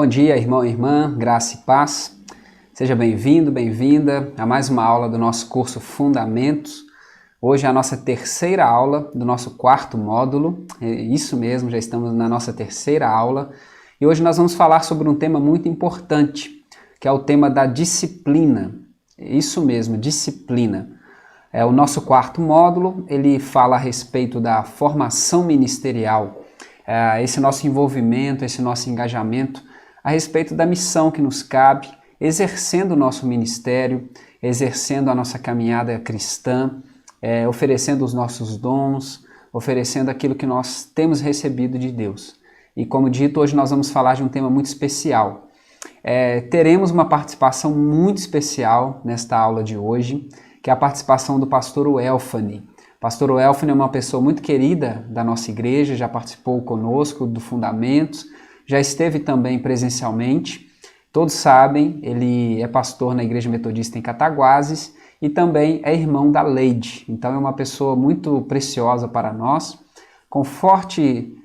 Bom dia, irmão e irmã, graça e paz. Seja bem-vindo, bem-vinda a mais uma aula do nosso curso Fundamentos. Hoje é a nossa terceira aula do nosso quarto módulo. Isso mesmo, já estamos na nossa terceira aula. E hoje nós vamos falar sobre um tema muito importante, que é o tema da disciplina. Isso mesmo, disciplina. O nosso quarto módulo, ele fala a respeito da formação ministerial, esse nosso envolvimento, esse nosso engajamento a respeito da missão que nos cabe, exercendo o nosso ministério, exercendo a nossa caminhada cristã, oferecendo os nossos dons, oferecendo aquilo que nós temos recebido de Deus. E como dito, hoje nós vamos falar de um tema muito especial. Teremos uma participação muito especial nesta aula de hoje, que é a participação do pastor Welfane. Pastor Welfane é uma pessoa muito querida da nossa igreja, já participou conosco do Fundamentos, já esteve também presencialmente. Todos sabem, ele é pastor na Igreja Metodista em Cataguases e também é irmão da Leide. Então é uma pessoa muito preciosa para nós, com forte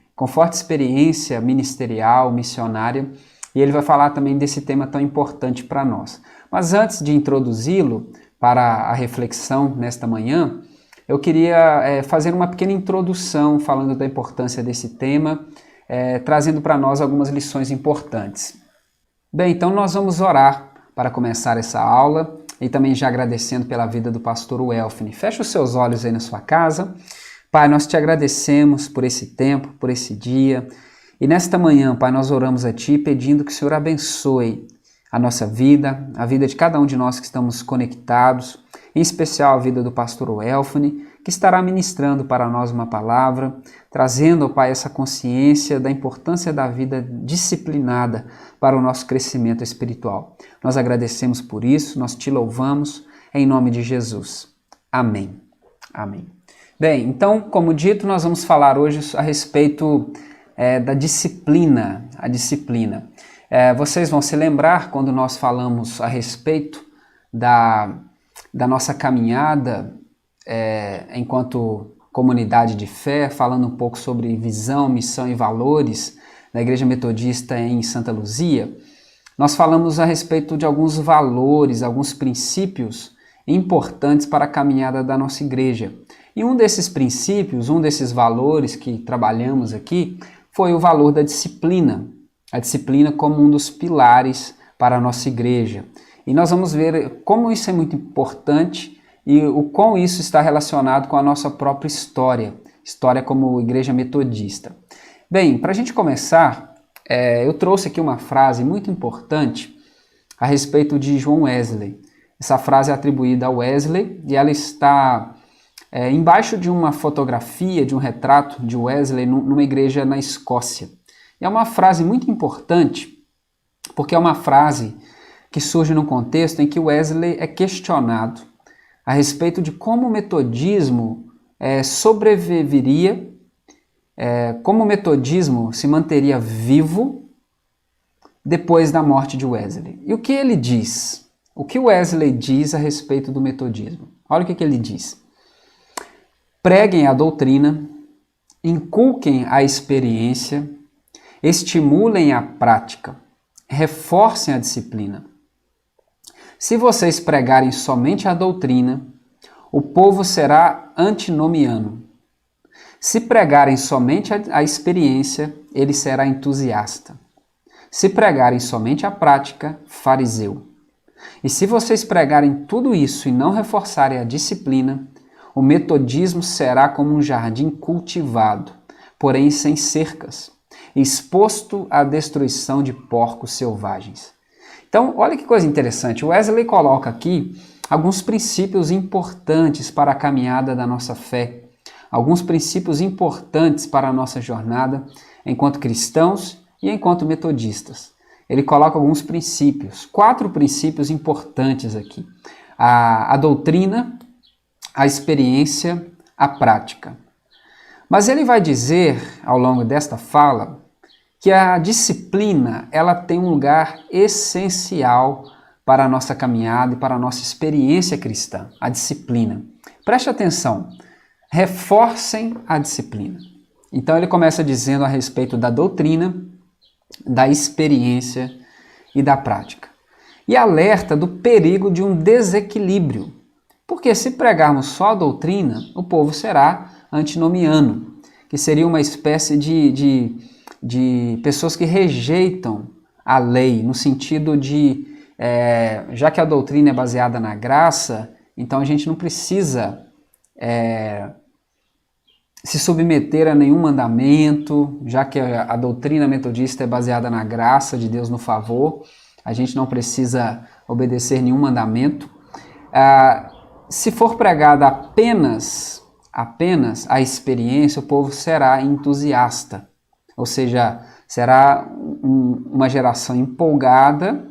experiência ministerial, missionária, e ele vai falar também desse tema tão importante para nós. Mas antes de introduzi-lo para a reflexão nesta manhã, eu queria fazer uma pequena introdução falando da importância desse tema, trazendo para nós algumas lições importantes. Bem, então nós vamos orar para começar essa aula e também já agradecendo pela vida do pastor Welfane. Feche os seus olhos aí na sua casa. Pai, nós te agradecemos por esse tempo, por esse dia. E nesta manhã, Pai, nós oramos a Ti pedindo que o Senhor abençoe a nossa vida, a vida de cada um de nós que estamos conectados, em especial a vida do pastor Welfane, que estará ministrando para nós uma palavra, trazendo, ó Pai, essa consciência da importância da vida disciplinada para o nosso crescimento espiritual. Nós agradecemos por isso, nós te louvamos, em nome de Jesus. Amém. Amém. Bem, então, como dito, nós vamos falar hoje a respeito da disciplina, a disciplina. Vocês vão se lembrar quando nós falamos a respeito da nossa caminhada enquanto comunidade de fé, falando um pouco sobre visão, missão e valores da Igreja Metodista em Santa Luzia, nós falamos a respeito de alguns valores, alguns princípios importantes para a caminhada da nossa igreja. E um desses princípios, um desses valores que trabalhamos aqui, foi o valor da disciplina. A disciplina como um dos pilares para a nossa igreja. E nós vamos ver como isso é muito importante e o quão isso está relacionado com a nossa própria história como igreja metodista. Bem, para a gente começar, eu trouxe aqui uma frase muito importante a respeito de John Wesley. Essa frase é atribuída a Wesley e ela está embaixo de uma fotografia, de um retrato de Wesley numa igreja na Escócia. E é uma frase muito importante, porque é uma frase que surge num contexto em que Wesley é questionado a respeito de como o metodismo sobreviveria, como o metodismo se manteria vivo depois da morte de Wesley. E o que ele diz? O que Wesley diz a respeito do metodismo? Olha o que ele diz. Preguem a doutrina, inculquem a experiência, estimulem a prática, reforcem a disciplina. Se vocês pregarem somente a doutrina, o povo será antinomiano. Se pregarem somente a experiência, ele será entusiasta. Se pregarem somente a prática, fariseu. E se vocês pregarem tudo isso e não reforçarem a disciplina, o metodismo será como um jardim cultivado, porém sem cercas, exposto à destruição de porcos selvagens. Então, olha que coisa interessante. Wesley coloca aqui alguns princípios importantes para a caminhada da nossa fé, alguns princípios importantes para a nossa jornada enquanto cristãos e enquanto metodistas. Ele coloca alguns princípios, 4 princípios importantes aqui. A doutrina, a experiência, a prática. Mas ele vai dizer, ao longo desta fala, que a disciplina ela tem um lugar essencial para a nossa caminhada e para a nossa experiência cristã, a disciplina. Preste atenção, reforcem a disciplina. Então ele começa dizendo a respeito da doutrina, da experiência e da prática. E alerta do perigo de um desequilíbrio, porque se pregarmos só a doutrina, o povo será antinomiano, que seria uma espécie de pessoas que rejeitam a lei, no sentido de, já que a doutrina é baseada na graça, então a gente não precisa se submeter a nenhum mandamento, já que a doutrina metodista é baseada na graça de Deus, no favor, a gente não precisa obedecer nenhum mandamento. Se for pregada apenas a experiência, o povo será entusiasta, ou seja, será uma geração empolgada,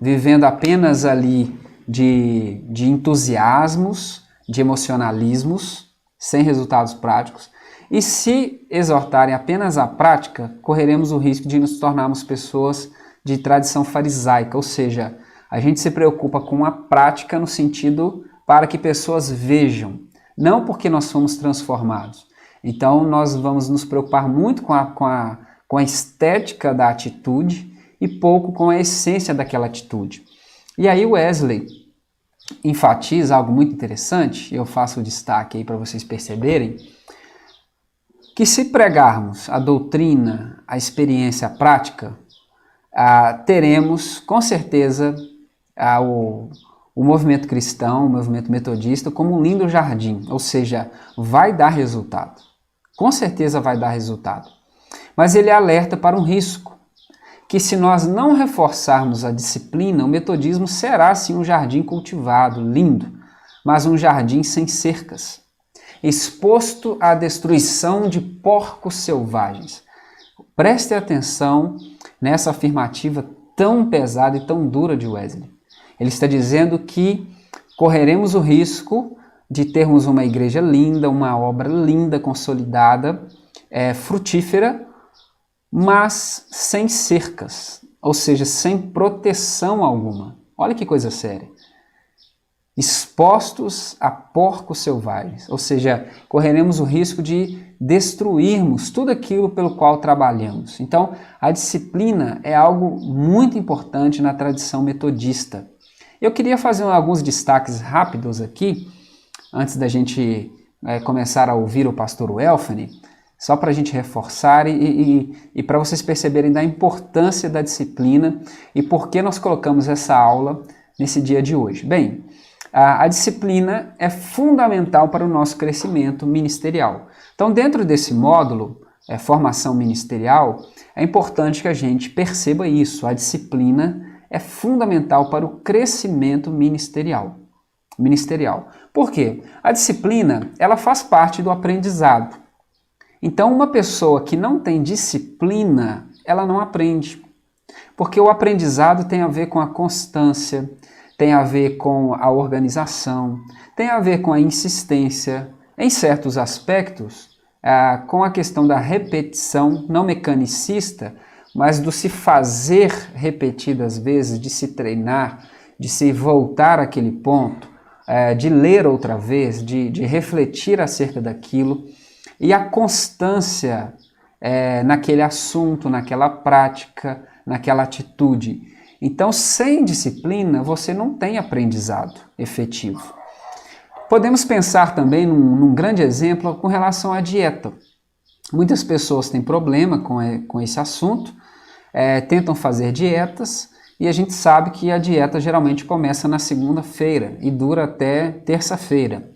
vivendo apenas ali de entusiasmos, de emocionalismos, sem resultados práticos. E se exortarem apenas a prática, correremos o risco de nos tornarmos pessoas de tradição farisaica, ou seja, a gente se preocupa com a prática no sentido para que pessoas vejam, não porque nós fomos transformados. Então nós vamos nos preocupar muito com a estética da atitude e pouco com a essência daquela atitude. E aí Wesley enfatiza algo muito interessante, eu faço o destaque aí para vocês perceberem, que se pregarmos a doutrina, a experiência, a prática, teremos com certeza o movimento cristão, o movimento metodista como um lindo jardim, ou seja, vai dar resultado, com certeza vai dar resultado. Mas ele alerta para um risco, que se nós não reforçarmos a disciplina, o metodismo será sim um jardim cultivado, lindo, mas um jardim sem cercas, exposto à destruição de porcos selvagens. Preste atenção nessa afirmativa tão pesada e tão dura de Wesley. Ele está dizendo que correremos o risco de termos uma igreja linda, uma obra linda, consolidada, frutífera, mas sem cercas, ou seja, sem proteção alguma. Olha que coisa séria. Expostos a porcos selvagens, ou seja, correremos o risco de destruirmos tudo aquilo pelo qual trabalhamos. Então, a disciplina é algo muito importante na tradição metodista. Eu queria fazer alguns destaques rápidos aqui, antes da gente começar a ouvir o pastor Welfane, só para a gente reforçar e para vocês perceberem da importância da disciplina e por que nós colocamos essa aula nesse dia de hoje. Bem, a disciplina é fundamental para o nosso crescimento ministerial. Então, dentro desse módulo, formação ministerial, é importante que a gente perceba isso. A disciplina é fundamental para o crescimento ministerial. Por quê? A disciplina, ela faz parte do aprendizado. Então, uma pessoa que não tem disciplina, ela não aprende. Porque o aprendizado tem a ver com a constância, tem a ver com a organização, tem a ver com a insistência, em certos aspectos, com a questão da repetição, não mecanicista, mas do se fazer repetidas vezes, de se treinar, de se voltar àquele ponto, de ler outra vez, de refletir acerca daquilo, e a constância naquele assunto, naquela prática, naquela atitude. Então, sem disciplina, você não tem aprendizado efetivo. Podemos pensar também num grande exemplo com relação à dieta. Muitas pessoas têm problema com esse assunto, tentam fazer dietas, e a gente sabe que a dieta geralmente começa na segunda-feira e dura até terça-feira.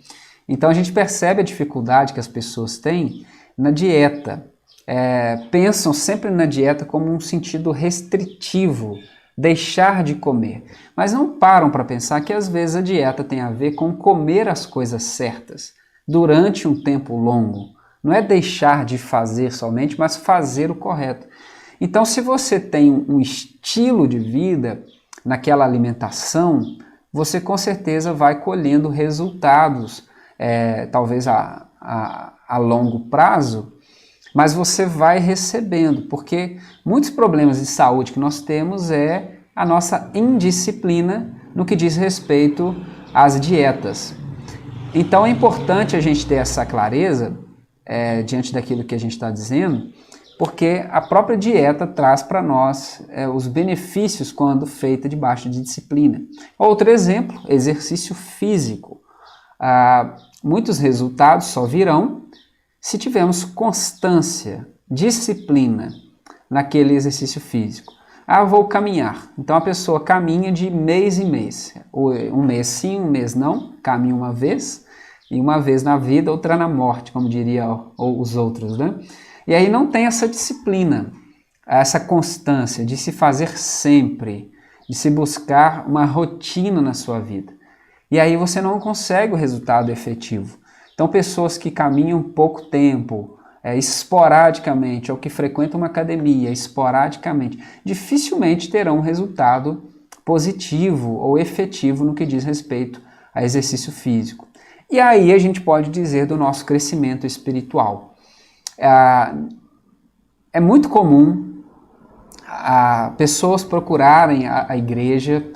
Então a gente percebe a dificuldade que as pessoas têm na dieta. Pensam sempre na dieta como um sentido restritivo, deixar de comer. Mas não param para pensar que às vezes a dieta tem a ver com comer as coisas certas durante um tempo longo. Não é deixar de fazer somente, mas fazer o correto. Então, se você tem um estilo de vida naquela alimentação, você com certeza vai colhendo resultados, talvez a longo prazo, mas você vai recebendo, porque muitos problemas de saúde que nós temos é a nossa indisciplina no que diz respeito às dietas. Então é importante a gente ter essa clareza, diante daquilo que a gente está dizendo, porque a própria dieta traz para nós os benefícios quando feita debaixo de disciplina. Outro exemplo, exercício físico. Muitos resultados só virão se tivermos constância, disciplina naquele exercício físico. Vou caminhar. Então a pessoa caminha de mês em mês. Um mês sim, um mês não. Caminha uma vez, e uma vez na vida, outra na morte, como diriam os outros, né? E aí não tem essa disciplina, essa constância de se fazer sempre, de se buscar uma rotina na sua vida. E aí você não consegue o resultado efetivo. Então pessoas que caminham pouco tempo, esporadicamente, ou que frequentam uma academia esporadicamente, dificilmente terão um resultado positivo ou efetivo no que diz respeito a exercício físico. E aí a gente pode dizer do nosso crescimento espiritual. É muito comum pessoas procurarem a igreja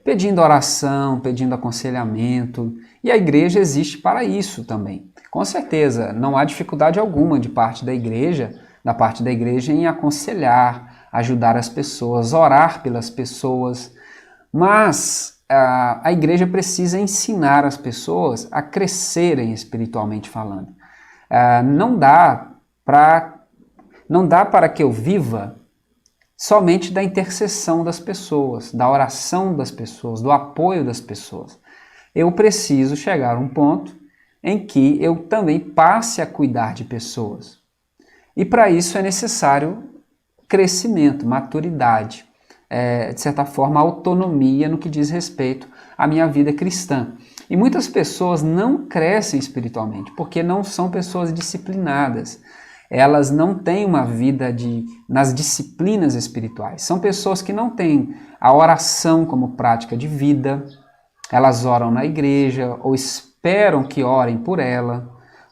pedindo oração, pedindo aconselhamento, e a igreja existe para isso também. Com certeza, não há dificuldade alguma da parte da igreja em aconselhar, ajudar as pessoas, orar pelas pessoas, mas a igreja precisa ensinar as pessoas a crescerem espiritualmente falando. Não dá para que eu viva somente da intercessão das pessoas, da oração das pessoas, do apoio das pessoas. Eu preciso chegar a um ponto em que eu também passe a cuidar de pessoas. E para isso é necessário crescimento, maturidade, de certa forma autonomia no que diz respeito à minha vida cristã. E muitas pessoas não crescem espiritualmente porque não são pessoas disciplinadas. Elas não têm uma vida nas disciplinas espirituais. São pessoas que não têm a oração como prática de vida. Elas oram na igreja ou esperam que orem por ela,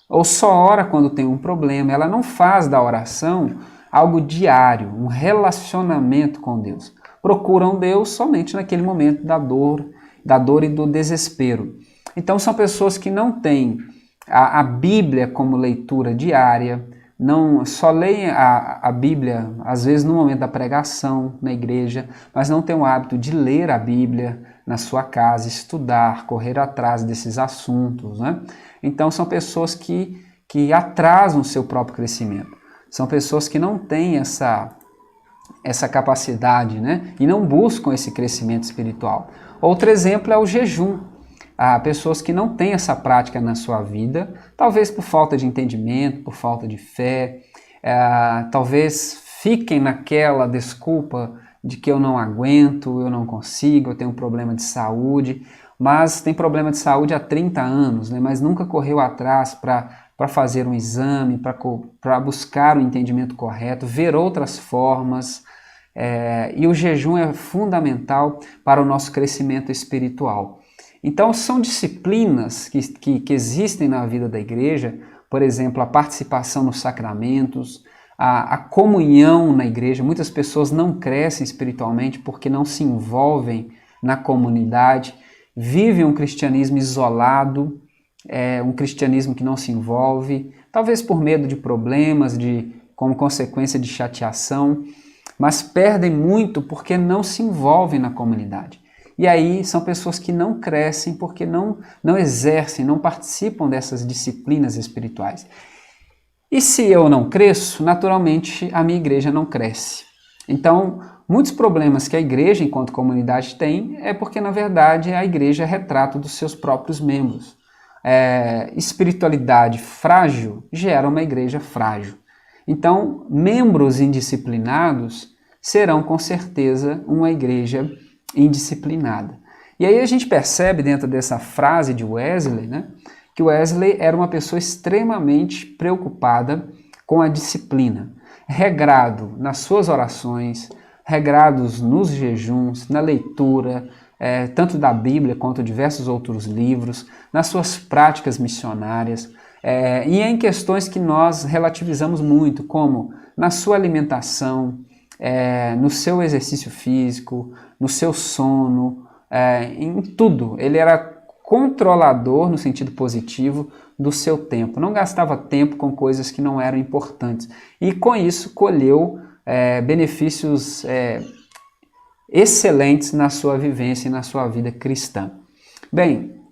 ou só ora quando tem um problema. Ela não faz da oração algo diário, um relacionamento com Deus. Procuram Deus somente naquele momento da dor e do desespero. Então são pessoas que não têm a Bíblia como leitura diária, não só leem a Bíblia, às vezes no momento da pregação na igreja, mas não têm o hábito de ler a Bíblia na sua casa, estudar, correr atrás desses assuntos, né? Então são pessoas que atrasam o seu próprio crescimento. São pessoas que não têm essa capacidade, né? E não buscam esse crescimento espiritual. Outro exemplo é o jejum. Há pessoas que não têm essa prática na sua vida, talvez por falta de entendimento, por falta de fé, talvez fiquem naquela desculpa de que eu não aguento, eu não consigo, eu tenho um problema de saúde, mas tem problema de saúde há 30 anos, né? Mas nunca correu atrás para fazer um exame, para buscar o entendimento correto, ver outras formas, e o jejum é fundamental para o nosso crescimento espiritual. Então são disciplinas que existem na vida da igreja, por exemplo, a participação nos sacramentos, a comunhão na igreja. Muitas pessoas não crescem espiritualmente porque não se envolvem na comunidade, vivem um cristianismo isolado, um cristianismo que não se envolve, talvez por medo de problemas, como consequência de chateação, mas perdem muito porque não se envolvem na comunidade. E aí são pessoas que não crescem porque não exercem, não participam dessas disciplinas espirituais. E se eu não cresço, naturalmente a minha igreja não cresce. Então, muitos problemas que a igreja, enquanto comunidade, tem é porque, na verdade, a igreja é retrato dos seus próprios membros. Espiritualidade frágil gera uma igreja frágil. Então, membros indisciplinados serão, com certeza, uma igreja indisciplinada. E aí a gente percebe dentro dessa frase de Wesley, né, que Wesley era uma pessoa extremamente preocupada com a disciplina, regrado nas suas orações, regrados nos jejuns, na leitura, tanto da Bíblia quanto diversos outros livros, nas suas práticas missionárias, e em questões que nós relativizamos muito, como na sua alimentação, no seu exercício físico, no seu sono, em tudo. Ele era controlador, no sentido positivo, do seu tempo. Não gastava tempo com coisas que não eram importantes. E com isso colheu benefícios excelentes na sua vivência e na sua vida cristã. Bem,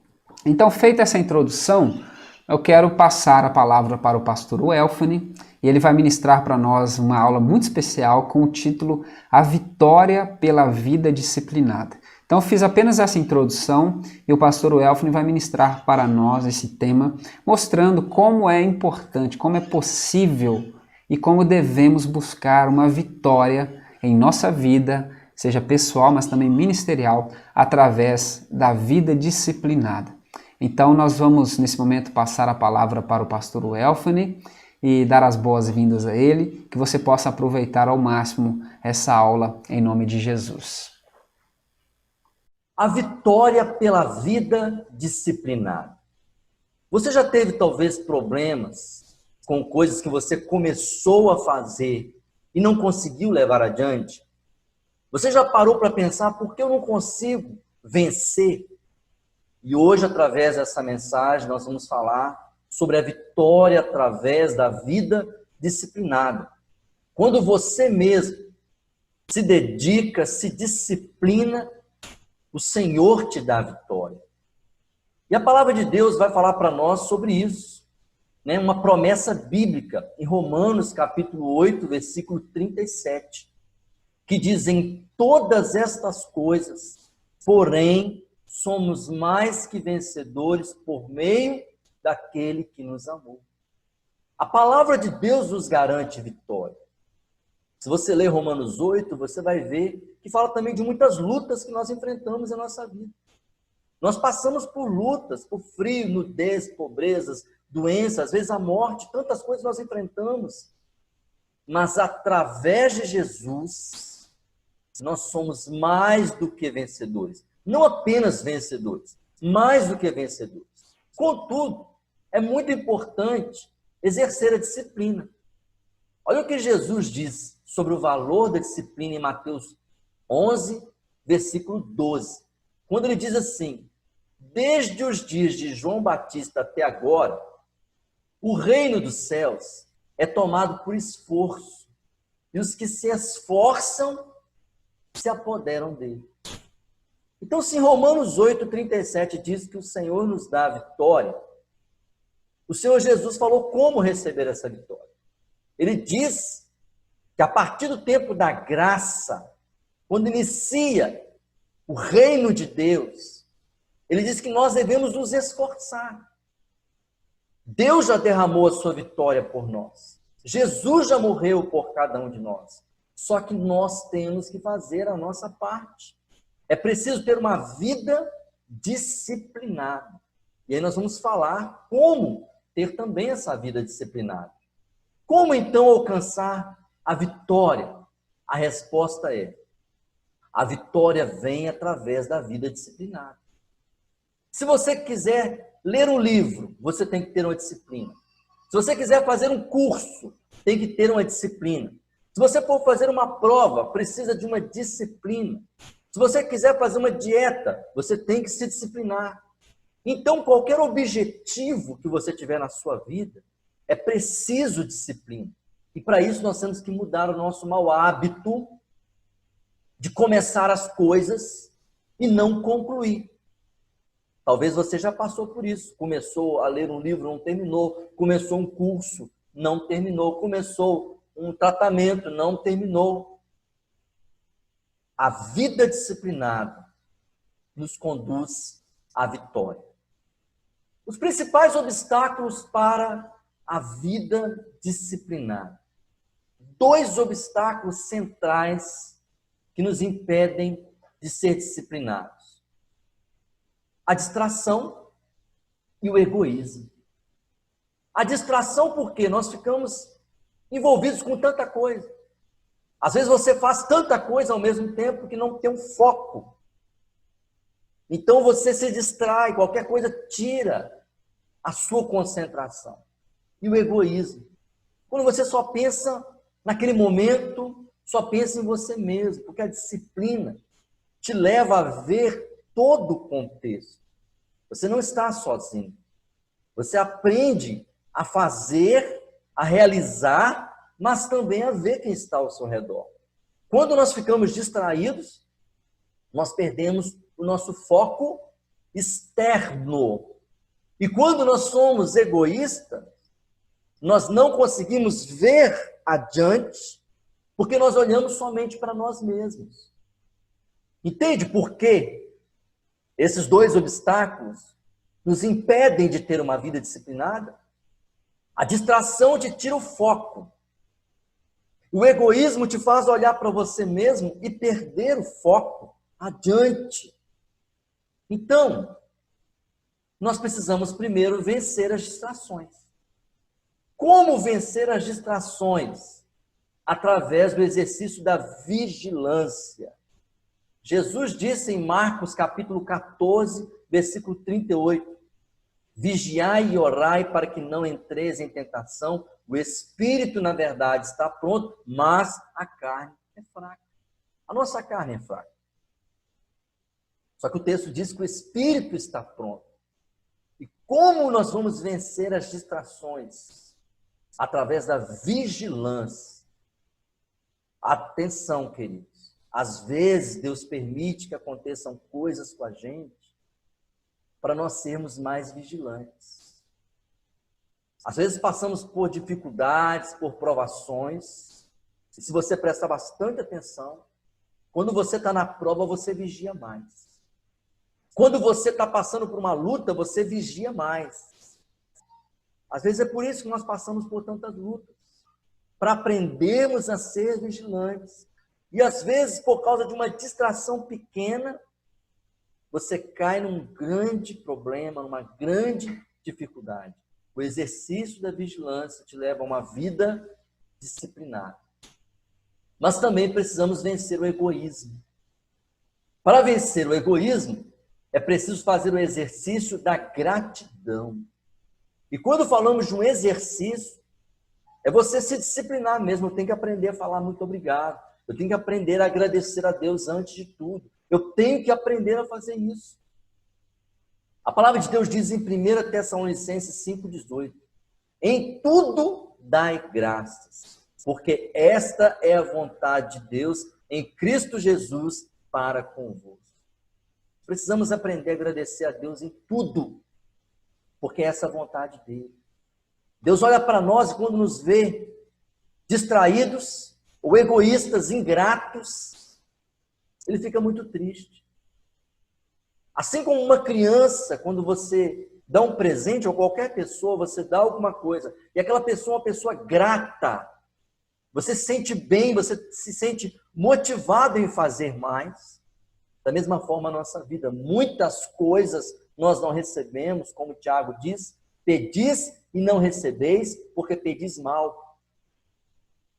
então feita essa introdução, eu quero passar a palavra para o pastor Welfane e ele vai ministrar para nós uma aula muito especial com o título A Vitória pela Vida Disciplinada. Então eu fiz apenas essa introdução e o pastor Welfane vai ministrar para nós esse tema, mostrando como é importante, como é possível e como devemos buscar uma vitória em nossa vida, seja pessoal, mas também ministerial, através da vida disciplinada. Então nós vamos nesse momento passar a palavra para o pastor Welfane e dar as boas-vindas a ele, que você possa aproveitar ao máximo essa aula em nome de Jesus. A vitória pela vida disciplinada. Você já teve talvez problemas com coisas que você começou a fazer e não conseguiu levar adiante? Você já parou para pensar por que eu não consigo vencer? E hoje, através dessa mensagem, nós vamos falar sobre a vitória através da vida disciplinada. Quando você mesmo se dedica, se disciplina, o Senhor te dá a vitória. E a palavra de Deus vai falar para nós sobre isso, né? Uma promessa bíblica em Romanos capítulo 8, versículo 37, que diz: em todas estas coisas, porém, somos mais que vencedores por meio daquele que nos amou. A palavra de Deus nos garante vitória. Se você ler Romanos 8, você vai ver que fala também de muitas lutas que nós enfrentamos em nossa vida. Nós passamos por lutas, por frio, nudez, pobrezas, doenças, às vezes a morte, tantas coisas nós enfrentamos. Mas através de Jesus, nós somos mais do que vencedores. Não apenas vencedores, mais do que vencedores. Contudo, é muito importante exercer a disciplina. Olha o que Jesus diz sobre o valor da disciplina em Mateus 11, versículo 12. Quando ele diz assim: desde os dias de João Batista até agora, o reino dos céus é tomado por esforço, e os que se esforçam se apoderam dele. Então, se em Romanos 8, 37 diz que o Senhor nos dá a vitória, o Senhor Jesus falou como receber essa vitória. Ele diz que a partir do tempo da graça, quando inicia o reino de Deus, ele diz que nós devemos nos esforçar. Deus já derramou a sua vitória por nós. Jesus já morreu por cada um de nós. Só que nós temos que fazer a nossa parte. É preciso ter uma vida disciplinada. E aí nós vamos falar como ter também essa vida disciplinada. Como então alcançar a vitória? A resposta é: a vitória vem através da vida disciplinada. Se você quiser ler um livro, você tem que ter uma disciplina. Se você quiser fazer um curso, tem que ter uma disciplina. Se você for fazer uma prova, precisa de uma disciplina. Se você quiser fazer uma dieta, você tem que se disciplinar. Então, qualquer objetivo que você tiver na sua vida, é preciso disciplina. E para isso nós temos que mudar o nosso mau hábito de começar as coisas e não concluir. Talvez você já passou por isso. Começou a ler um livro, não terminou. Começou um curso, não terminou. Começou um tratamento, não terminou. A vida disciplinada nos conduz à vitória. Os principais obstáculos para a vida disciplinada. 2 obstáculos centrais que nos impedem de ser disciplinados: a distração e o egoísmo. A distração porque nós ficamos envolvidos com tanta coisa. Às vezes você faz tanta coisa ao mesmo tempo que não tem um foco. Então você se distrai, qualquer coisa tira a sua concentração. E o egoísmo. Quando você só pensa naquele momento, só pensa em você mesmo, porque a disciplina te leva a ver todo o contexto. Você não está sozinho. Você aprende a fazer, a realizar, mas também a ver quem está ao seu redor. Quando nós ficamos distraídos, nós perdemos o nosso foco externo. E quando nós somos egoístas, nós não conseguimos ver adiante, porque nós olhamos somente para nós mesmos. Entende por quê? Esses dois obstáculos nos impedem de ter uma vida disciplinada. A distração te tira o foco. O egoísmo te faz olhar para você mesmo e perder o foco adiante. Então, nós precisamos primeiro vencer as distrações. Como vencer as distrações? Através do exercício da vigilância. Jesus disse em Marcos capítulo 14, versículo 38, vigiai e orai para que não entreis em tentação. O espírito, na verdade, está pronto, mas a carne é fraca. A nossa carne é fraca. Só que o texto diz que o espírito está pronto. E como nós vamos vencer as distrações? Através da vigilância. Atenção, queridos. Às vezes, Deus permite que aconteçam coisas com a gente para nós sermos mais vigilantes. Às vezes, passamos por dificuldades, por provações. E se você prestar bastante atenção, quando você está na prova, você vigia mais. Quando você está passando por uma luta, você vigia mais. Às vezes é por isso que nós passamos por tantas lutas. Para aprendermos a ser vigilantes. E às vezes, por causa de uma distração pequena, você cai num grande problema, numa grande dificuldade. O exercício da vigilância te leva a uma vida disciplinada. Mas também precisamos vencer o egoísmo. Para vencer o egoísmo, é preciso fazer o exercício da gratidão. E quando falamos de um exercício, é você se disciplinar mesmo. Eu tenho que aprender a falar muito obrigado. Eu tenho que aprender a agradecer a Deus antes de tudo. Eu tenho que aprender a fazer isso. A palavra de Deus diz em 1 Tessalonicenses 5,18: em tudo dai graças, porque esta é a vontade de Deus em Cristo Jesus para convosco. Precisamos aprender a agradecer a Deus em tudo, porque essa é a vontade dele. Deus olha para nós e quando nos vê distraídos ou egoístas, ingratos, ele fica muito triste. Assim como uma criança, quando você dá um presente a qualquer pessoa, você dá alguma coisa, e aquela pessoa é uma pessoa grata, você se sente bem, você se sente motivado em fazer mais. Da mesma forma a nossa vida, muitas coisas nós não recebemos, como Tiago diz, pedis e não recebeis, porque pedis mal,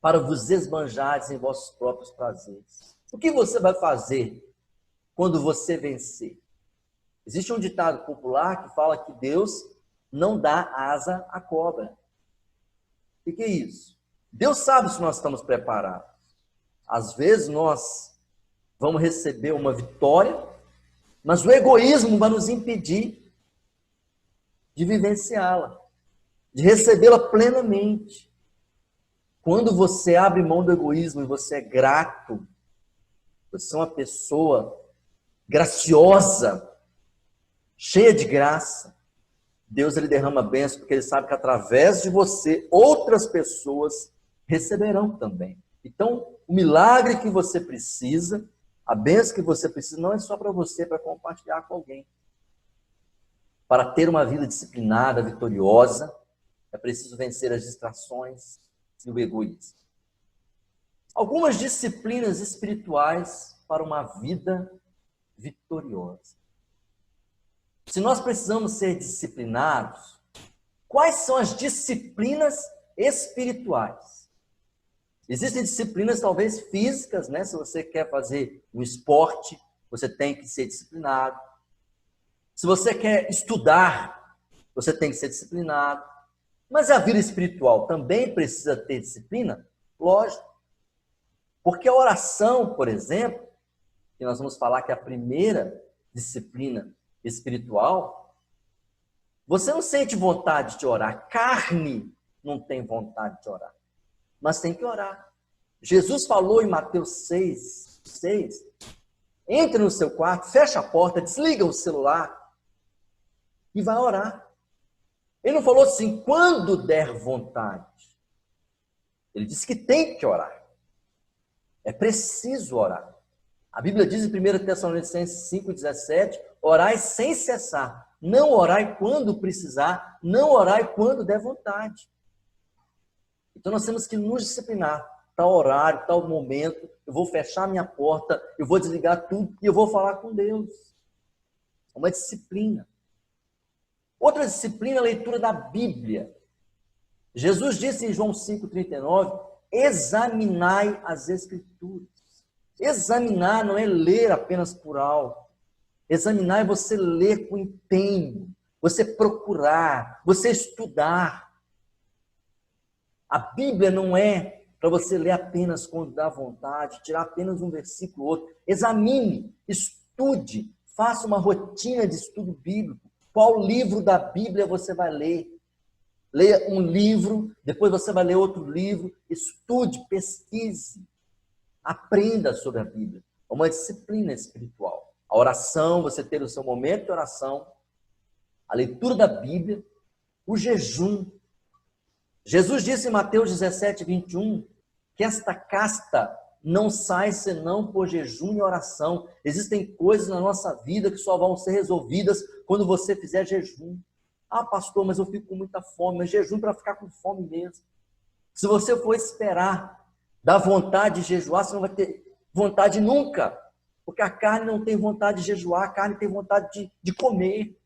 para vos esbanjares em vossos próprios prazeres. O que você vai fazer quando você vencer? Existe um ditado popular que fala que Deus não dá asa à cobra. O que é isso? Deus sabe se nós estamos preparados. Às vezes nós vamos receber uma vitória, mas o egoísmo vai nos impedir de vivenciá-la, de recebê-la plenamente. Quando você abre mão do egoísmo e você é grato, você é uma pessoa graciosa, cheia de graça, Deus ele derrama bênção, porque ele sabe que através de você, outras pessoas receberão também. Então, o milagre que você precisa, a bênção que você precisa, não é só para você, é para compartilhar com alguém. Para ter uma vida disciplinada, vitoriosa, é preciso vencer as distrações e o egoísmo. Algumas disciplinas espirituais para uma vida vitoriosa. Se nós precisamos ser disciplinados, quais são as disciplinas espirituais? Existem disciplinas talvez físicas, né? Se você quer fazer um esporte, você tem que ser disciplinado. Se você quer estudar, você tem que ser disciplinado. Mas a vida espiritual também precisa ter disciplina? Lógico. Porque a oração, por exemplo, que nós vamos falar que é a primeira disciplina espiritual, Você não sente vontade de orar. Carne não tem vontade de orar. Mas tem que orar. Jesus falou em Mateus 6, entre no seu quarto, fecha a porta, desliga o celular e vai orar. Ele não falou assim, quando der vontade. Ele disse que tem que orar. É preciso orar. A Bíblia diz em 1 Tessalonicenses 5,17, orai sem cessar. Não orai quando precisar, não orai quando der vontade. Então nós temos que nos disciplinar. Tal horário, tal momento, eu vou fechar minha porta, eu vou desligar tudo e eu vou falar com Deus. É uma disciplina. Outra disciplina é a leitura da Bíblia. Jesus disse em João 5,39, examinai as Escrituras. Examinar não é ler apenas por alto. Examinar é você ler com empenho, você procurar, você estudar. A Bíblia não é para você ler apenas quando dá vontade, tirar apenas um versículo ou outro. Examine, estude, faça uma rotina de estudo bíblico. Qual livro da Bíblia você vai ler? Leia um livro, depois você vai ler outro livro, estude, pesquise, aprenda sobre a Bíblia. É uma disciplina espiritual. A oração, você ter o seu momento de oração, a leitura da Bíblia, o jejum. Jesus disse em Mateus 17:21 que esta casta não sai senão por jejum e oração. Existem coisas na nossa vida que só vão ser resolvidas quando você fizer jejum. Ah, pastor, mas eu fico com muita fome. Mas jejum para ficar com fome mesmo. Se você for esperar dar vontade de jejuar, você não vai ter vontade nunca. Porque a carne não tem vontade de jejuar, a carne tem vontade de comer.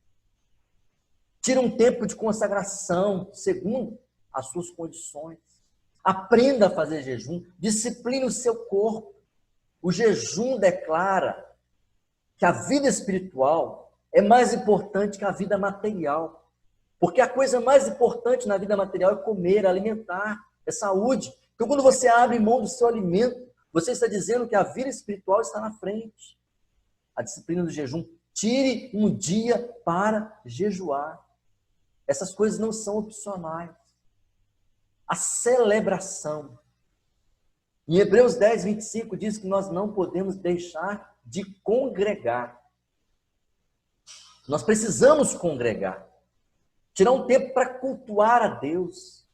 Tira um tempo de consagração, segundo as suas condições. Aprenda a fazer jejum, discipline o seu corpo. O jejum declara que a vida espiritual é mais importante que a vida material. Porque a coisa mais importante na vida material é comer, alimentar, é saúde. Então, quando você abre mão do seu alimento, você está dizendo que a vida espiritual está na frente. A disciplina do jejum. Tire um dia para jejuar. Essas coisas não são opcionais. A celebração. Em Hebreus 10:25 diz que nós não podemos deixar de congregar. Nós precisamos congregar. Tirar um tempo para cultuar a Deus,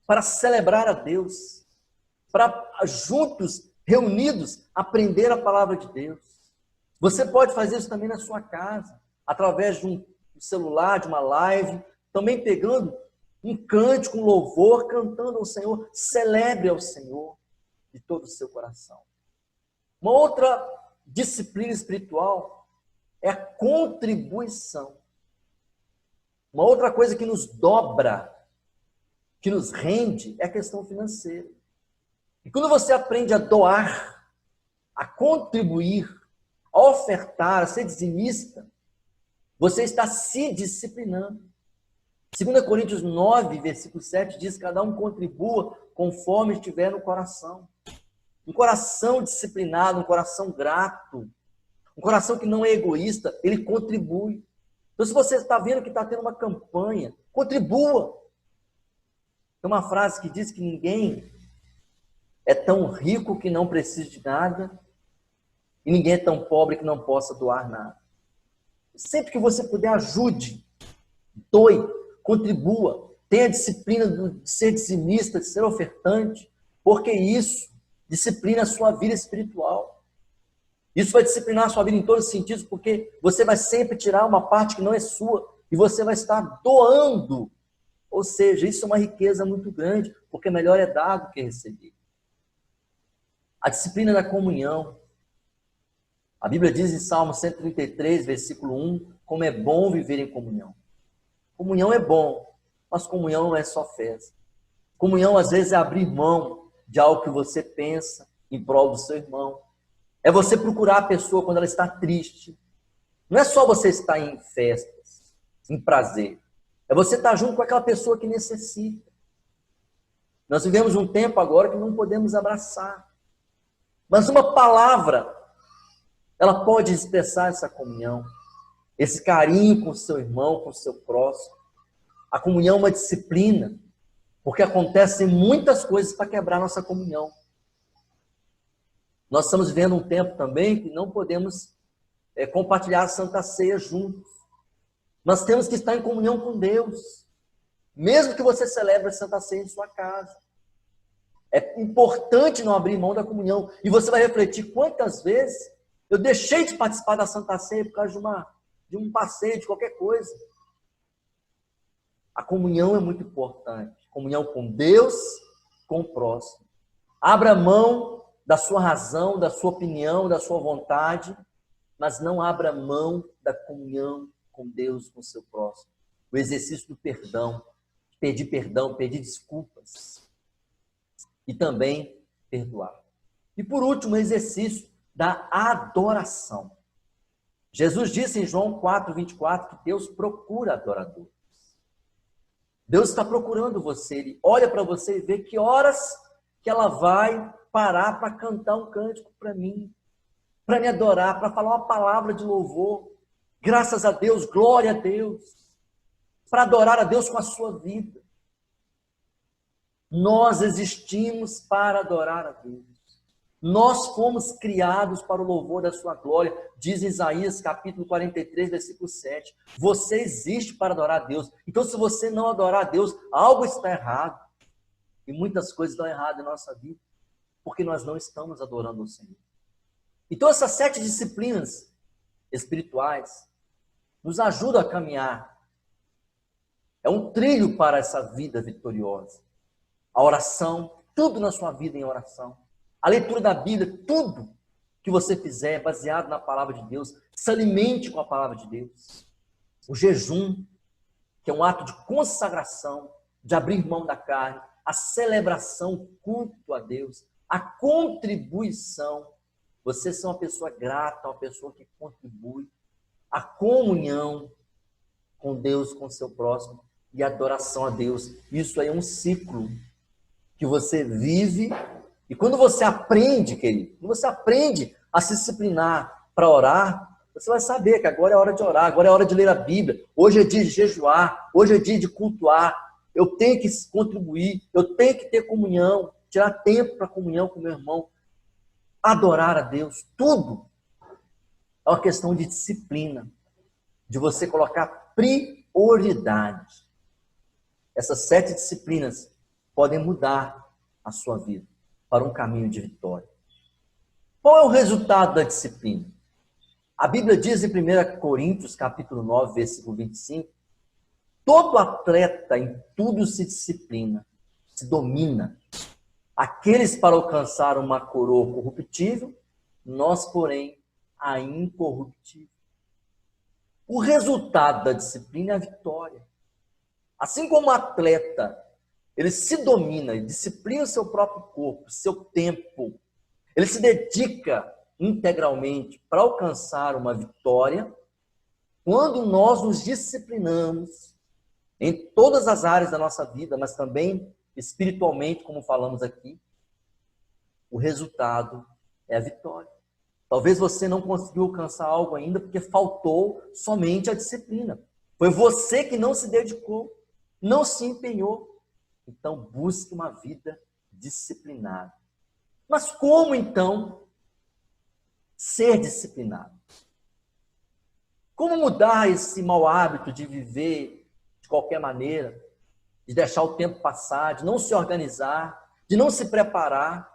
para celebrar a Deus, para juntos, reunidos, aprender a palavra de Deus. Você pode fazer isso também na sua casa, através de um celular, de uma live, também pegando um cântico, um louvor, cantando ao Senhor. Celebre ao Senhor de todo o seu coração. Uma outra disciplina espiritual é a contribuição. Uma outra coisa que nos dobra, que nos rende, é a questão financeira. E quando você aprende a doar, a contribuir, a ofertar, a ser dizimista, você está se disciplinando. 2 Coríntios 9, versículo 7 diz que cada um contribua conforme estiver no coração. Um coração disciplinado, um coração grato, um coração que não é egoísta, ele contribui. Então, se você está vendo que está tendo uma campanha, contribua. Tem uma frase que diz que ninguém é tão rico que não precise de nada e ninguém é tão pobre que não possa doar nada. Sempre que você puder, ajude, doe, contribua, tenha a disciplina de ser dizimista, de ser ofertante, porque isso disciplina a sua vida espiritual. Isso vai disciplinar a sua vida em todos os sentidos, porque você vai sempre tirar uma parte que não é sua e você vai estar doando. Ou seja, isso é uma riqueza muito grande, porque melhor é dar do que receber. A disciplina da comunhão. A Bíblia diz em Salmo 133, versículo 1, como é bom viver em comunhão. Comunhão é bom, mas comunhão não é só festa. Comunhão, às vezes, é abrir mão de algo que você pensa em prol do seu irmão. É você procurar a pessoa quando ela está triste. Não é só você estar em festas, em prazer. É você estar junto com aquela pessoa que necessita. Nós vivemos um tempo agora que não podemos abraçar. Mas uma palavra, ela pode expressar essa comunhão. esse carinho com o seu irmão, com o seu próximo. A comunhão é uma disciplina, porque acontecem muitas coisas para quebrar nossa comunhão. Nós estamos vivendo um tempo também que não podemos compartilhar a Santa Ceia juntos. Nós temos que estar em comunhão com Deus, mesmo que você celebre a Santa Ceia em sua casa. É importante não abrir mão da comunhão. E você vai refletir quantas vezes eu deixei de participar da Santa Ceia por causa de um passeio, de qualquer coisa. A comunhão é muito importante. Comunhão com Deus, com o próximo. Abra mão da sua razão, da sua opinião, da sua vontade, mas não abra mão da comunhão com Deus, com o seu próximo. O exercício do perdão, pedir desculpas e também perdoar. E por último, o exercício da adoração. Jesus disse em João 4:24 que Deus procura adoradores. Deus está procurando você. Ele olha para você e vê que horas que ela vai parar para cantar um cântico para mim, para me adorar, para falar uma palavra de louvor. Graças a Deus, glória a Deus. Para adorar a Deus com a sua vida. Nós existimos para adorar a Deus. Nós fomos criados para o louvor da sua glória, diz Isaías capítulo 43, versículo 7. Você existe para adorar a Deus. Então, se você não adorar a Deus, algo está errado. E muitas coisas estão erradas em nossa vida, porque nós não estamos adorando o Senhor. Então, essas 7 disciplinas espirituais nos ajudam a caminhar. É um trilho para essa vida vitoriosa. A oração, tudo na sua vida em oração. A leitura da Bíblia, tudo que você fizer baseado na palavra de Deus, se alimente com a palavra de Deus. O jejum, que é um ato de consagração, de abrir mão da carne, a celebração, o culto a Deus, a contribuição. Você ser uma pessoa grata, uma pessoa que contribui, a comunhão com Deus, com o seu próximo e a adoração a Deus. Isso aí é um ciclo que você vive. E quando você aprende, querido, quando você aprende a se disciplinar para orar, você vai saber que agora é hora de orar, agora é hora de ler a Bíblia, hoje é dia de jejuar, hoje é dia de cultuar, eu tenho que contribuir, eu tenho que ter comunhão, tirar tempo para comunhão com meu irmão, adorar a Deus, tudo é uma questão de disciplina, de você colocar prioridade. Essas 7 disciplinas podem mudar a sua vida para um caminho de vitória. Qual é o resultado da disciplina? A Bíblia diz em 1 Coríntios, capítulo 9, versículo 25, todo atleta em tudo se disciplina, se domina. Aqueles para alcançar uma coroa corruptível, nós, porém, a incorruptível. O resultado da disciplina é a vitória. Assim como o atleta, ele se domina e disciplina o seu próprio corpo, seu tempo. Ele se dedica integralmente para alcançar uma vitória. Quando nós nos disciplinamos em todas as áreas da nossa vida, mas também espiritualmente, como falamos aqui, o resultado é a vitória. Talvez você não conseguiu alcançar algo ainda porque faltou somente a disciplina. Foi você que não se dedicou, não se empenhou. Então, busque uma vida disciplinada. Mas como, então, ser disciplinado? Como mudar esse mau hábito de viver de qualquer maneira, de deixar o tempo passar, de não se organizar, de não se preparar?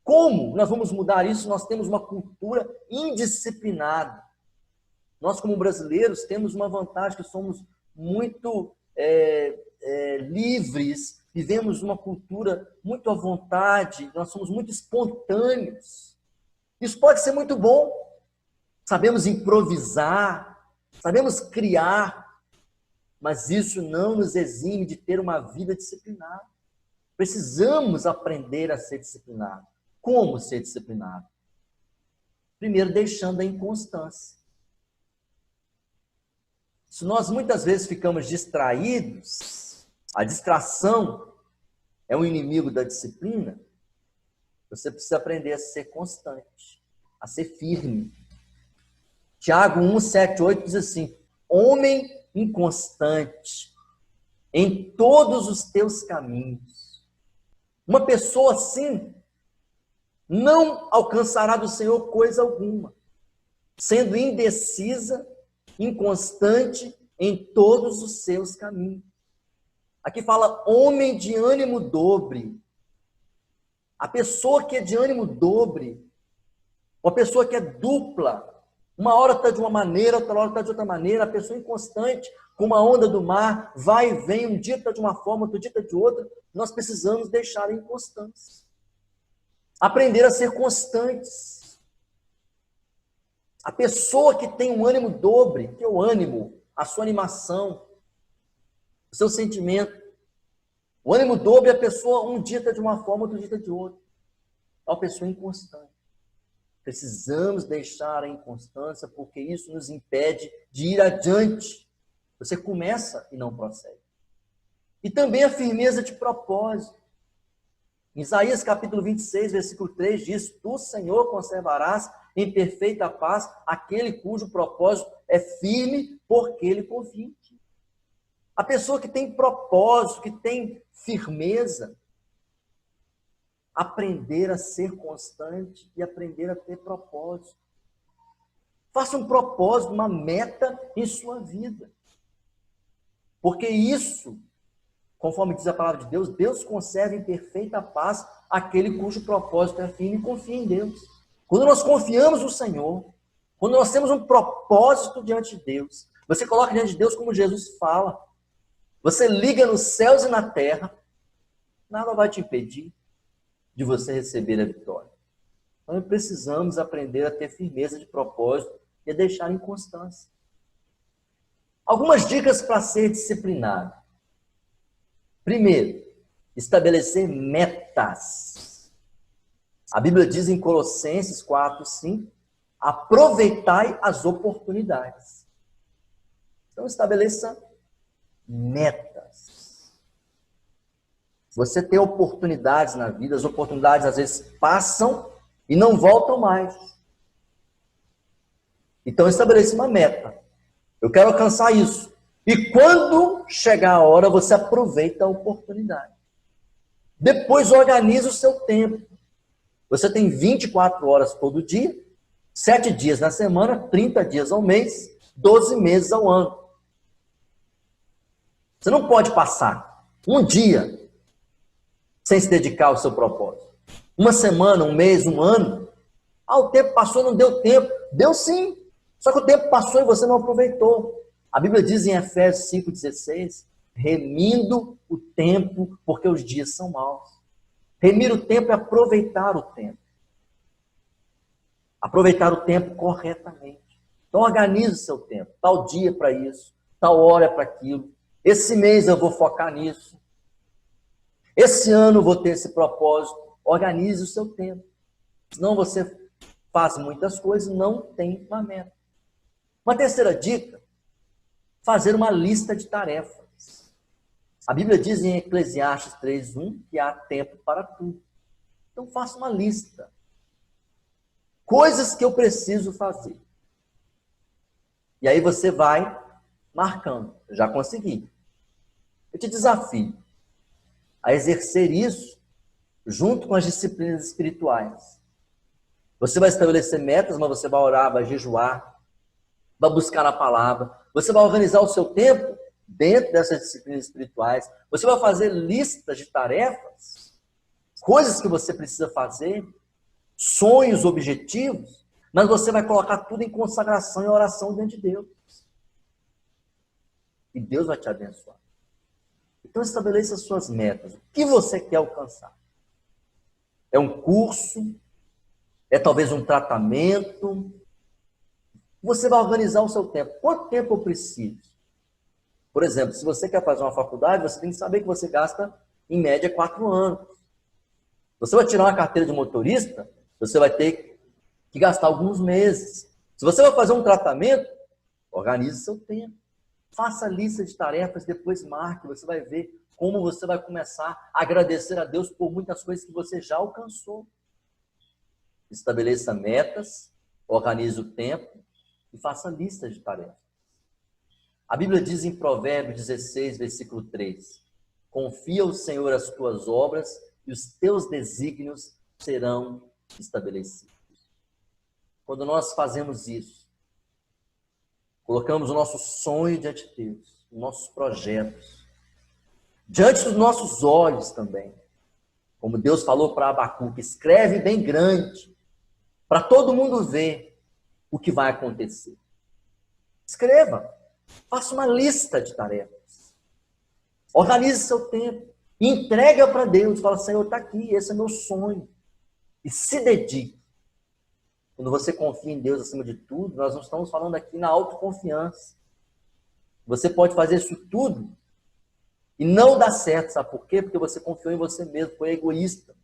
Como nós vamos mudar isso? Nós temos uma cultura indisciplinada. Nós, como brasileiros, temos uma vantagem que somos muito livres, vivemos uma cultura muito à vontade, nós somos muito espontâneos. Isso pode ser muito bom. Sabemos improvisar, sabemos criar, mas isso não nos exime de ter uma vida disciplinada. Precisamos aprender a ser disciplinado. Como ser disciplinado? Primeiro, deixando a inconstância. Se nós muitas vezes ficamos distraídos, a distração é um inimigo da disciplina, você precisa aprender a ser constante, a ser firme. Tiago 1, 7, 8 diz assim: homem inconstante em todos os teus caminhos. Uma pessoa assim não alcançará do Senhor coisa alguma, sendo indecisa, inconstante em todos os seus caminhos. Aqui fala homem de ânimo dobre. A pessoa que é de ânimo dobre, uma pessoa que é dupla, uma hora está de uma maneira, outra hora está de outra maneira, a pessoa inconstante, com uma onda do mar, vai e vem, um dia está de uma forma, outro dia está de outra. Nós precisamos deixar a inconstância. Aprender a ser constantes. A pessoa que tem um ânimo dobre, que é o ânimo, a sua animação, o seu sentimento. O ânimo dobre é a pessoa, um dia está de uma forma, outro dia está de outra. É uma pessoa inconstante. Precisamos deixar a inconstância, porque isso nos impede de ir adiante. Você começa e não prossegue. E também a firmeza de propósito. Em Isaías capítulo 26, versículo 3 diz: tu, Senhor, conservarás em perfeita paz aquele cujo propósito é firme, porque ele confia em ti. A pessoa que tem propósito, que tem firmeza, aprender a ser constante e aprender a ter propósito. Faça um propósito, uma meta em sua vida. Porque isso, conforme diz a palavra de Deus, Deus conserva em perfeita paz aquele cujo propósito é firme e confia em Deus. Quando nós confiamos no Senhor, quando nós temos um propósito diante de Deus, você coloca diante de Deus como Jesus fala, você liga nos céus e na terra, nada vai te impedir de você receber a vitória. Então, precisamos aprender a ter firmeza de propósito e a deixar inconstância. Algumas dicas para ser disciplinado. Primeiro, estabelecer metas. A Bíblia diz em Colossenses 4, 5, aproveitai as oportunidades. Então, estabeleça metas. Você tem oportunidades na vida, as oportunidades às vezes passam e não voltam mais. Então, estabeleça uma meta. Eu quero alcançar isso. E quando chegar a hora, você aproveita a oportunidade. Depois, organiza o seu tempo. Você tem 24 horas todo dia, 7 dias na semana, 30 dias ao mês, 12 meses ao ano. Você não pode passar um dia sem se dedicar ao seu propósito. Uma semana, um mês, um ano. O tempo passou, não deu tempo. Deu sim. Só que o tempo passou e você não aproveitou. A Bíblia diz em Efésios 5,16, remindo o tempo, porque os dias são maus. Remir o tempo é aproveitar o tempo. Aproveitar o tempo corretamente. Então organize o seu tempo. Tal dia para isso, tal hora para aquilo. Esse mês eu vou focar nisso. Esse ano eu vou ter esse propósito. Organize o seu tempo. Senão você faz muitas coisas e não tem uma meta. Uma terceira dica, fazer uma lista de tarefas. A Bíblia diz em Eclesiastes 3:1 que há tempo para tudo. Então faça uma lista. Coisas que eu preciso fazer. E aí você vai marcando. Eu já consegui. Eu te desafio a exercer isso junto com as disciplinas espirituais. Você vai estabelecer metas, mas você vai orar, vai jejuar, vai buscar na palavra. Você vai organizar o seu tempo dentro dessas disciplinas espirituais. Você vai fazer listas de tarefas, coisas que você precisa fazer, sonhos, objetivos, mas você vai colocar tudo em consagração e oração diante de Deus. E Deus vai te abençoar. Então estabeleça as suas metas. O que você quer alcançar? É um curso? É talvez um tratamento? Você vai organizar o seu tempo. Quanto tempo eu preciso? Por exemplo, se você quer fazer uma faculdade, você tem que saber que você gasta, em média, 4 anos. Você vai tirar uma carteira de motorista, você vai ter que gastar alguns meses. Se você vai fazer um tratamento, organize seu tempo. Faça a lista de tarefas, depois marque. Você vai ver como você vai começar a agradecer a Deus por muitas coisas que você já alcançou. Estabeleça metas, organize o tempo e faça lista de tarefas. A Bíblia diz em Provérbios 16, versículo 3, confia ao Senhor as tuas obras e os teus desígnios serão estabelecidos. Quando nós fazemos isso, colocamos o nosso sonho diante de Deus, os nossos projetos, diante dos nossos olhos também. Como Deus falou para Abacuque, escreve bem grande, para todo mundo ver o que vai acontecer. Escreva, faça uma lista de tarefas. Organize seu tempo, entregue para Deus, fala, Senhor, está aqui, esse é meu sonho. E se dedique. Quando você confia em Deus acima de tudo, nós não estamos falando aqui na autoconfiança. Você pode fazer isso tudo e não dá certo, sabe por quê? Porque você confiou em você mesmo, foi egoísta.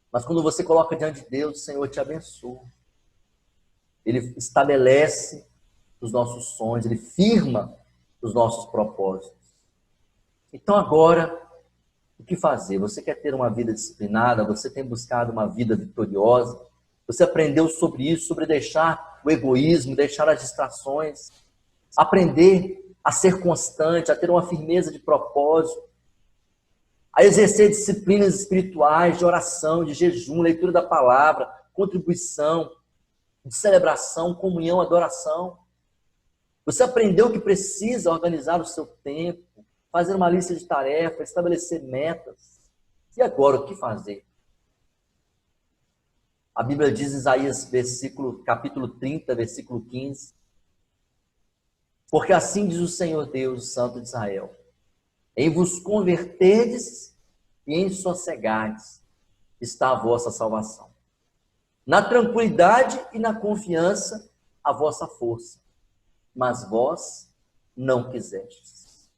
Mas quando você coloca diante de Deus, o Senhor te abençoa. Ele estabelece os nossos sonhos, Ele firma os nossos propósitos. Então agora, o que fazer? Você quer ter uma vida disciplinada? Você tem buscado uma vida vitoriosa? Você aprendeu sobre isso, sobre deixar o egoísmo, deixar as distrações, aprender a ser constante, a ter uma firmeza de propósito, a exercer disciplinas espirituais, de oração, de jejum, leitura da palavra, contribuição, de celebração, comunhão, adoração. Você aprendeu que precisa organizar o seu tempo, fazer uma lista de tarefas, estabelecer metas. E agora, o que fazer? A Bíblia diz em Isaías, capítulo 30, versículo 15, porque assim diz o Senhor Deus, o Santo de Israel, em vos converterdes e em sossegardes está a vossa salvação. Na tranquilidade e na confiança a vossa força, mas vós não quisestes.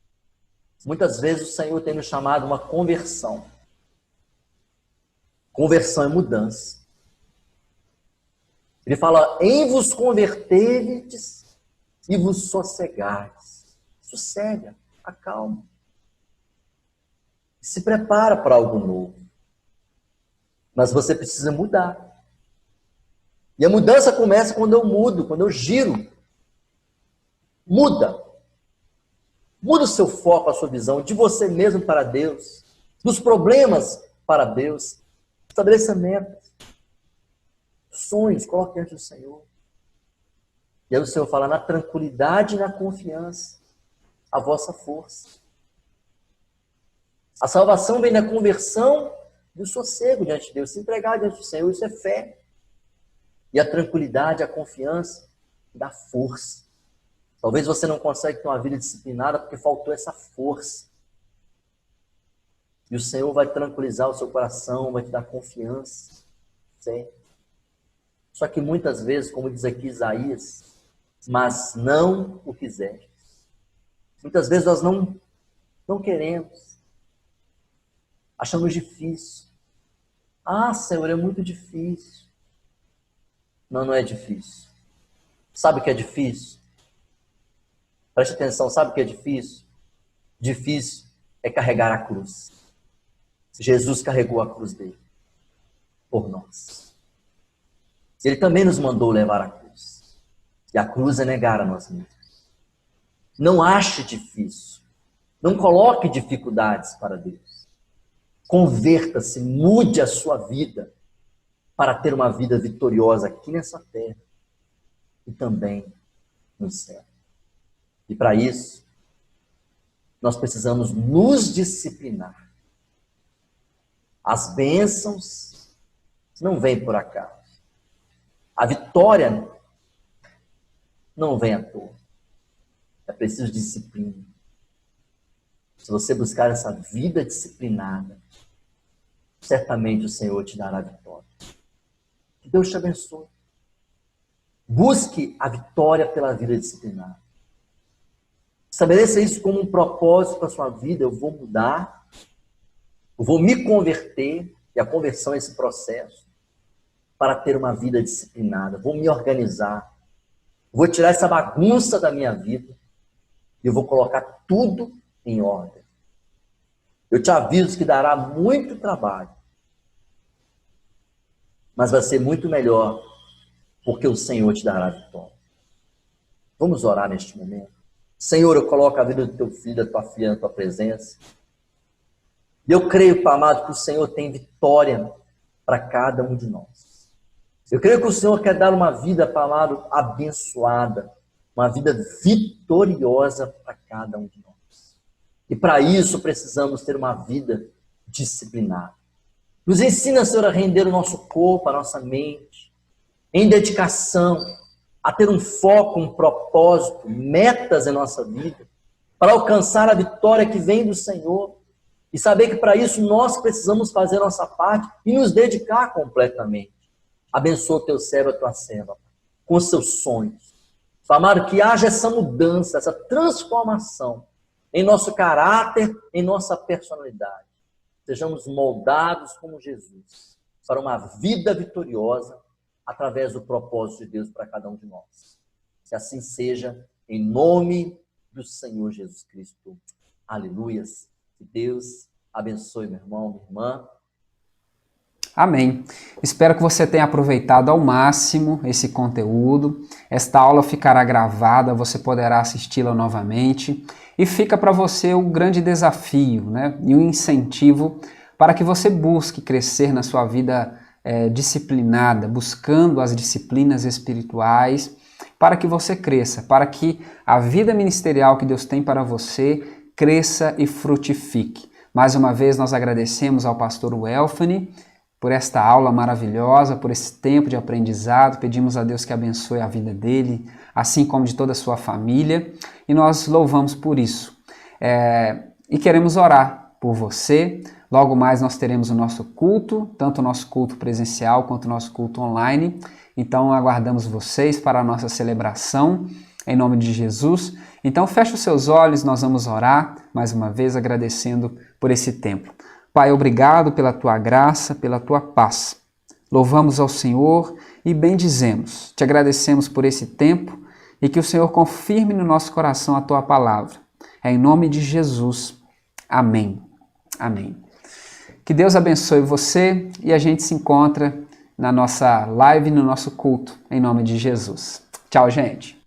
Muitas vezes o Senhor tem nos chamado uma conversão. Conversão é mudança. Ele fala, em vos converterdes e vos sossegardes. Sossega, acalma. Se prepara para algo novo. Mas você precisa mudar. E a mudança começa quando eu mudo, quando eu giro. Muda. Muda o seu foco, a sua visão, de você mesmo para Deus, dos problemas para Deus. Estabeleça metas. Sonhos, coloque diante do Senhor. E aí o Senhor fala, na tranquilidade e na confiança, a vossa força. A salvação vem da conversão e do sossego diante de Deus. Se entregar diante do Senhor, isso é fé. E a tranquilidade, a confiança, dá força. Talvez você não consiga ter uma vida disciplinada porque faltou essa força. E o Senhor vai tranquilizar o seu coração, vai te dar confiança. Certo? Só que muitas vezes, como diz aqui Isaías, mas não o quiseste. Muitas vezes nós não queremos. Achamos difícil. Ah, Senhor, é muito difícil. Não, não é difícil. Sabe o que é difícil? Preste atenção, sabe o que é difícil? Difícil é carregar a cruz. Jesus carregou a cruz dele por nós. Ele também nos mandou levar a cruz. E a cruz é negar a nós mesmos. Não ache difícil. Não coloque dificuldades para Deus. Converta-se, mude a sua vida para ter uma vida vitoriosa aqui nessa terra e também no céu. E para isso, nós precisamos nos disciplinar. As bênçãos não vêm por acaso. A vitória não vem à toa. É preciso disciplina. Se você buscar essa vida disciplinada, certamente o Senhor te dará a vitória. Que Deus te abençoe. Busque a vitória pela vida disciplinada. Estabeleça isso como um propósito para a sua vida. Eu vou mudar, eu vou me converter, e a conversão é esse processo, para ter uma vida disciplinada. Vou me organizar, vou tirar essa bagunça da minha vida e eu vou colocar tudo em ordem. Eu te aviso que dará muito trabalho, mas vai ser muito melhor, porque o Senhor te dará a vitória. Vamos orar neste momento. Senhor, eu coloco a vida do teu filho, da tua filha na tua presença. E eu creio, Pai amado, que o Senhor tem vitória para cada um de nós. Eu creio que o Senhor quer dar uma vida, Pai amado, abençoada, uma vida vitoriosa para cada um de nós. E para isso precisamos ter uma vida disciplinada. Nos ensina, Senhor, a render o nosso corpo, a nossa mente, em dedicação, a ter um foco, um propósito, metas em nossa vida, para alcançar a vitória que vem do Senhor. E saber que para isso nós precisamos fazer a nossa parte e nos dedicar completamente. Abençoa o teu servo, a tua serva, com os seus sonhos. Amado, que haja essa mudança, essa transformação em nosso caráter, em nossa personalidade. Sejamos moldados como Jesus, para uma vida vitoriosa, através do propósito de Deus para cada um de nós. Que assim seja, em nome do Senhor Jesus Cristo. Aleluias. Que Deus abençoe, meu irmão, minha irmã. Amém. Espero que você tenha aproveitado ao máximo esse conteúdo. Esta aula ficará gravada, você poderá assisti-la novamente. E fica para você o grande desafio, né? E o incentivo para que você busque crescer na sua vida disciplinada, buscando as disciplinas espirituais, para que você cresça, para que a vida ministerial que Deus tem para você cresça e frutifique. Mais uma vez nós agradecemos ao pastor Welfane por esta aula maravilhosa, por esse tempo de aprendizado. Pedimos a Deus que abençoe a vida dele, assim como de toda a sua família, e nós louvamos por isso. E queremos orar por você. Logo mais nós teremos o nosso culto, tanto o nosso culto presencial quanto o nosso culto online. Então aguardamos vocês para a nossa celebração, em nome de Jesus. Então feche os seus olhos, nós vamos orar, mais uma vez agradecendo por esse tempo. Pai, obrigado pela tua graça, pela tua paz. Louvamos ao Senhor e bendizemos. Te agradecemos por esse tempo e que o Senhor confirme no nosso coração a tua palavra. É em nome de Jesus. Amém. Amém. Que Deus abençoe você e a gente se encontra na nossa live, no nosso culto, em nome de Jesus. Tchau, gente.